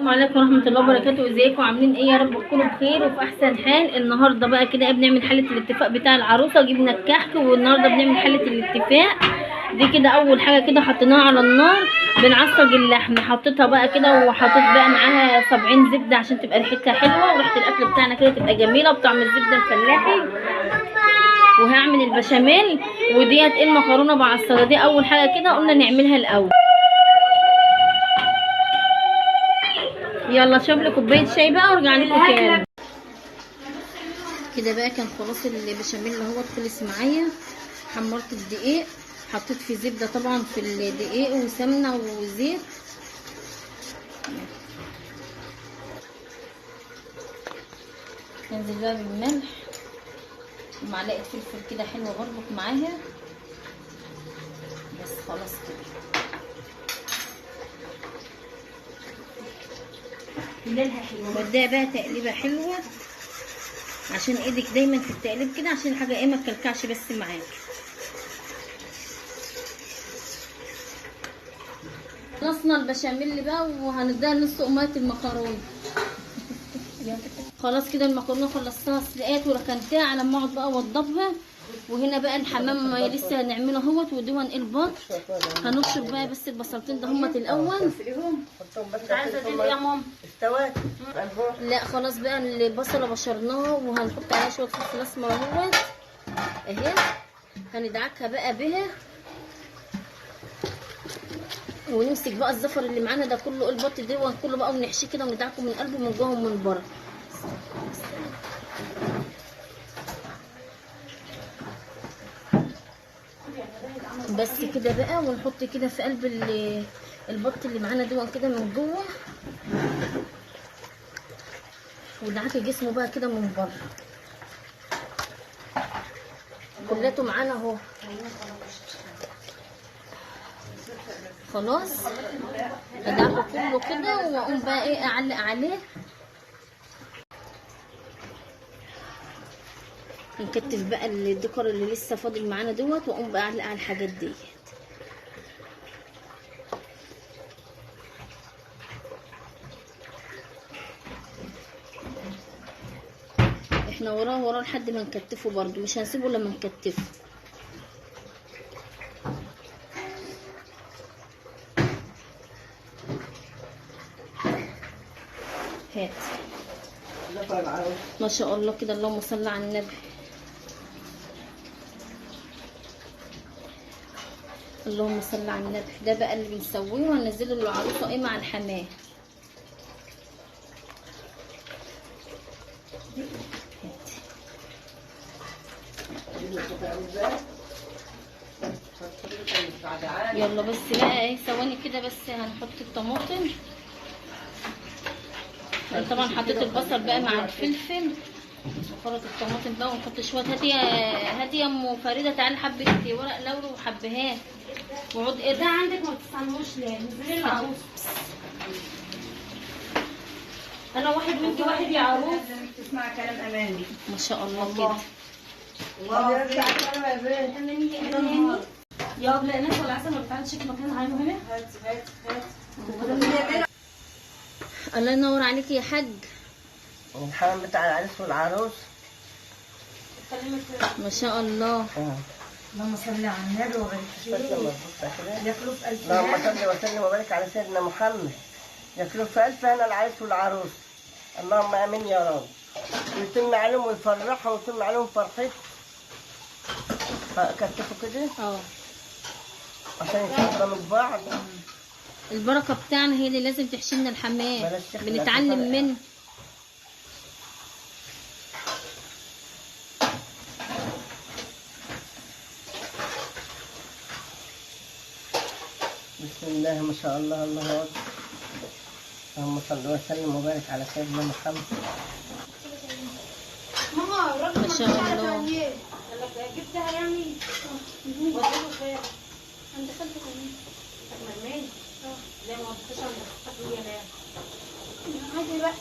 السلام عليكم ورحمة الله وبركاته. ازيكم عاملين ايه؟ يا رب تكونوا بخير وفي احسن حال. النهارده بقى كده بنعمل حلة الاتفاق بتاع العروسة. جبنا الكحك والنهارده بنعمل حلة الاتفاق دي. كده اول حاجة كده حطيناها على النار بنعصج اللحمة، حطيتها بقى كده وحطيت بقى معاها 70 زبدة عشان تبقى ريحتها حلوة وريحة الاكل بتاعنا كده تبقى جميلة بطعم الزبدة الفلاحي. وهعمل البشاميل وديت المكرونة بعصرها. دي اول حاجة كده قلنا نعملها الاول. يلا اشرب لي كوبايه شاي بقى وارجع لكم تاني. كده بقى كان خلاص البشاميل اللي هو خلص معايا. حمرت الدقيق، حطيت فيه زبده طبعا في الدقيق وسمنه وزيت. انزل بقى بالملح ومعلقه فلفل كده حلوه برضك معاها. بس خلاص كده بديها بقى تقليبه حلوه عشان ايدك دايما في التقليب كده عشان الحاجه ايه ما تكلكعش بس معاك. خلصنا البشاميل بقى وهنديها نص قمايه المكرونه. خلاص كده المكرونه خلصتها سلقات وركنتها على ما اقعد بقى اوضبها. وهنا بقى الحمام لسه هنعمله اهوت ودون البط. هنبشر بقى بس البصلتين ده همت الاول. عايزه دي يا ماما استوت؟ لا خلاص بقى البصله بشرناها وهنحط عليها شويه فلفل اسمر اهوت اهي. هندعكها بقى بها ونمسك بقى الزفر اللي معانا ده كله البط ده كله بقى ونحشيه كده وندعكه من قلبه من جوه ومن بره. بس كده بقى ونحط كده في قلب البط اللي معانا ده كده من جوه ودعكي جسمه بقى كده من بره كلته معانا اهو. خلاص ادعكه كله كده واقوم بقى ايه اعلق عليه. نكتف بقى الديكور اللي لسه فاضل معانا دوت واقوم بقى اعلق على الحاجات ديت. احنا وراه لحد ما نكتفه برضو، مش هنسيبه لما نكتفه. هات ما شاء الله كده اللهم صل على النبي. اللهم صل على النبي. ده بقى اللي بنسويه وهننزله للعروسه ايه مع الحماه. يلا بس بقى ايه ثواني كده بس هنحط الطماطم. طبعا حطيت البصل بقى مع الفلفل وخرط الطماطم بقى ونحط شويه. هاتي يا ام فريده تعالي حبه ورق لوري وحبهات وعود ايه ده عندك ما تستنوش ليه؟ نزلي العروس. انا واحد منكي واحد يا عروس. تسمع كلام اماني ما شاء الله كده. الله يرجع كلام اماني. يا ابله الناس ولا عسل ما بتعملش مكان عايمه هنا. هات الله ينور عليكي يا حاج. الحمام بتاع العريس والعروس ما شاء الله. اللهم صل على النبي وبارك فيه. ياكلوا في الف اللهم صل وسلم وبارك على سيدنا محمد. ياكلوا في الف هنا العريس والعروس. اللهم امين يا رب. ويتم عليهم ويفرحهم ويتم عليهم فرحتهم. كتفوا كده عشان يتقدموا لبعض. البركه بتاعنا هي اللي لازم تحشي لنا الحمام بنتعلم منه. بسم الله ما شاء الله. الله اكبر. اللهم صل وسلم وبارك على سيدنا محمد. ما شاء الله. جبتها يعني وديله فين؟ عند خالتك مين؟ مين؟ لا ما وديتش عند خالتك يا لا عادي بقى.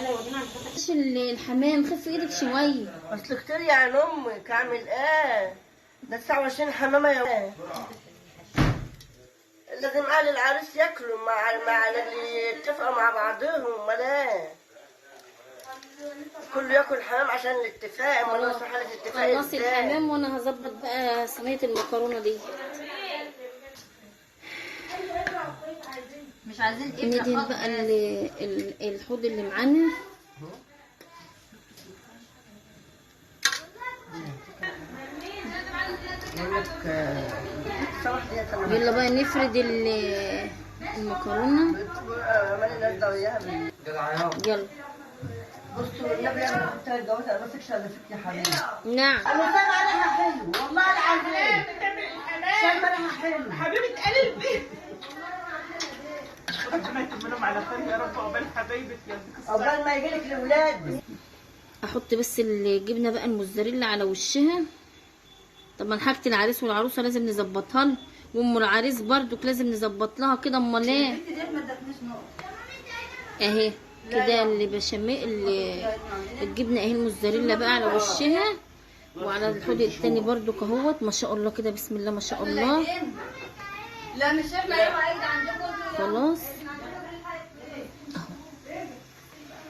لا ودينا عند خالتك. الحمام خف ايدك شويه. اصل كتير يعني امك اعمل ايه؟ ده 29 حمامه يا لازم اهل العريس ياكلوا مع اللي يتفقوا مع بعضهم. امال ايه؟ كله ياكل حمام عشان الاتفاق. امال نوصل حاله اتفاق خلصي ازاي؟ الحمام وانا هظبط بقى صينيه المكرونه دي. مش عايزين ندهن بقى الحوض اللي معانا. يلا بقى نفرد المكرونه. يلا بصوا النبي انا كنت اتجوزت انا بس فيك يا حبيبي. نعم انا سامع ريحه حلو والله العظيم. سامع ريحه حلو حبيبة قلبي. ربنا يكملهم على خير يا رب. عقبال حبايبك يا عقبال ما يجيلك الاولاد. احط بس الجبنه بقى الموزاريلا على وشها. طبعا حاجه العريس والعروسه لازم نظبطها لها، وام العريس برضو لازم نظبط لها كده. امال ايه؟ اهي كده اللي بشمئ الجبنه اهي الموزاريلا بقى على وشها وعلى الحوض التاني برضو كهوت. ما شاء الله كده بسم الله ما شاء الله. لا مش احنا يبقى عيد عندكم. خلاص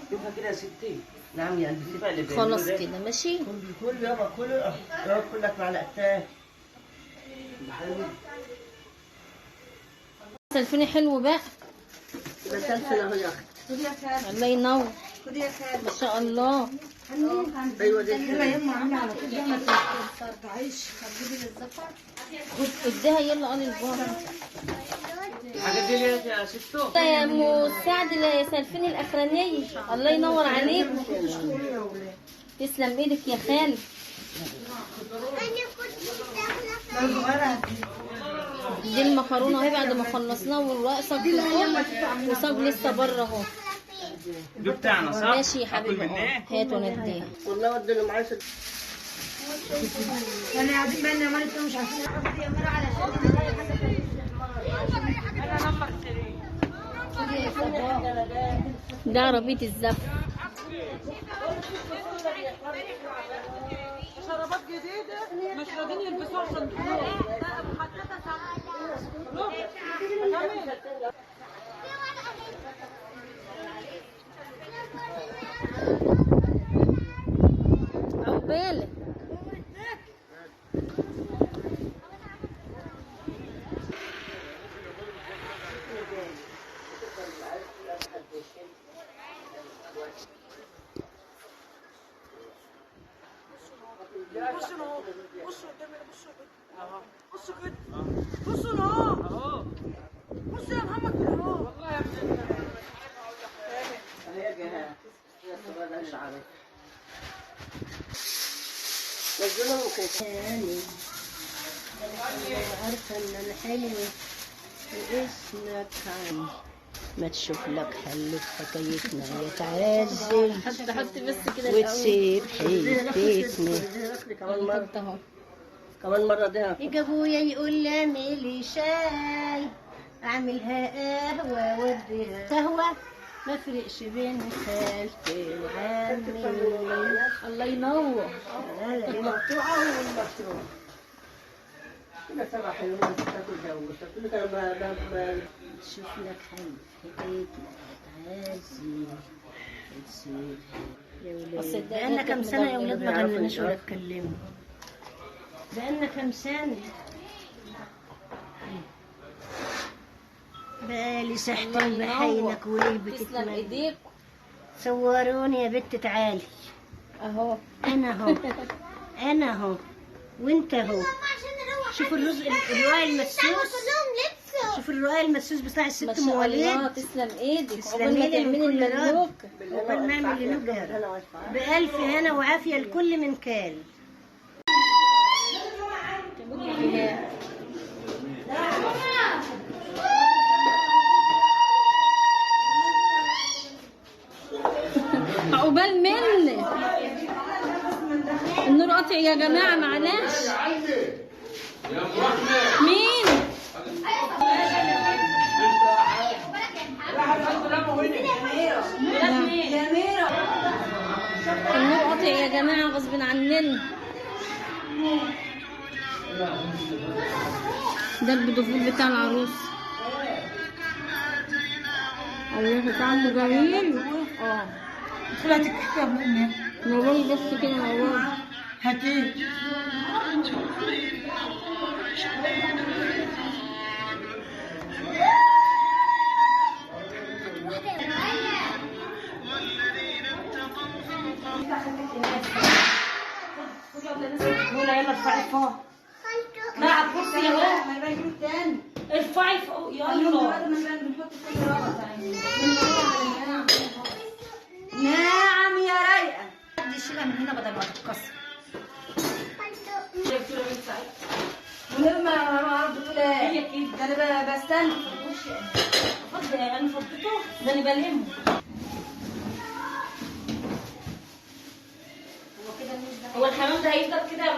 شوفها كده يا ستي. نعم يا قلبي. خلاص كده ماشي. كل يابا كل يابا كلك معلقتين. سلفوني حلو بقى. بسلسل اهو يا اختي. خدي يا خالد. الله ينور خدي يا خالد. ما شاء الله. ايوه دي يلا يما عامله على كده ما تقطعيش. هتجيبي للزفر. اديها يلا قال البابا. الحاجات دي يا ستو. يا ام سعد يا سلفين الاخرانيه. الله ينور عليك. تسلم ايدك يا خالد. دي المكرونه اهي بعد ما خلصناها والرق صب وصب لسه بره اهو. ده بتاعنا صح؟ ماشي يا حبيبي. هاتوا نديها. والله ودي اللي معايا انا قاعدين بقى ما انتوا مش عارفين اخد يا مرة علشان ده عربيه الزفت. شرابات جديدة مش راضيين يلبسوها عشان تروح. عقبالك. بصوا قدامي. بصوا كده. بصوا اهو. بصوا يا محمد كده اهو. والله يا ابني هي جهه يا صباح مش عارف. نزلوا ممكن ثاني. عارفه ان انا حلوه واسمك عندي ما تشوف لك حل في حكايتنا يا تعزل. حط بس كده وتسيب حيلتنا. كمان مرة ده يجي ابويا يقول لي اعملي شاي اعملها قهوة واديها قهوة ما فرقش بين خالتي وعمي. الله ينور. المقطوعة والمشروع كده 7 حلوين بتاكل جو. قلت لك انا تشوف لك حل حكايتنا تعزل وتسيب يا ولاد. بقالنا كام سنة يا ولاد ما غنيناش ولا اتكلمنا. بقالنا كام سنة. بقالي ساحتين بحينك وليه تسلم ايديك. صوروني يا بت تعالي اهو. انا اهو انا اهو وانت اهو. شوفوا الرز الرقاق المدسوس. شوفوا الرقاق المدسوس بتاع الست ما شاء الله. مواليد. تسلم ايدك. تسلم ايدك تعملي الملوك. عقبال ما اعمل لنوجه بألف هنا وعافية لكل من كان. عقبال مني. النور قاطع يا جماعة معلش. مين؟ النور قاطع يا جماعة غصب عننا. ده البدوفول بتاع العروس. الله طعمه جميل. اه طلعت الكحكة مني. نوري بس كده نوري. هاتيه. يلا ارفعي فوق. لا على الكرسي يا ولد. ما يبقى يجيب تاني. ارفعي فوق يلا. نعم يا رايقه. حد يشيلها من هنا بدل ما تتكسر. ولما عرض تقول ايه؟ ده انا بستنى. فضي انا فضيته ده انا بلمه. هو الحمام ده هيفضل كده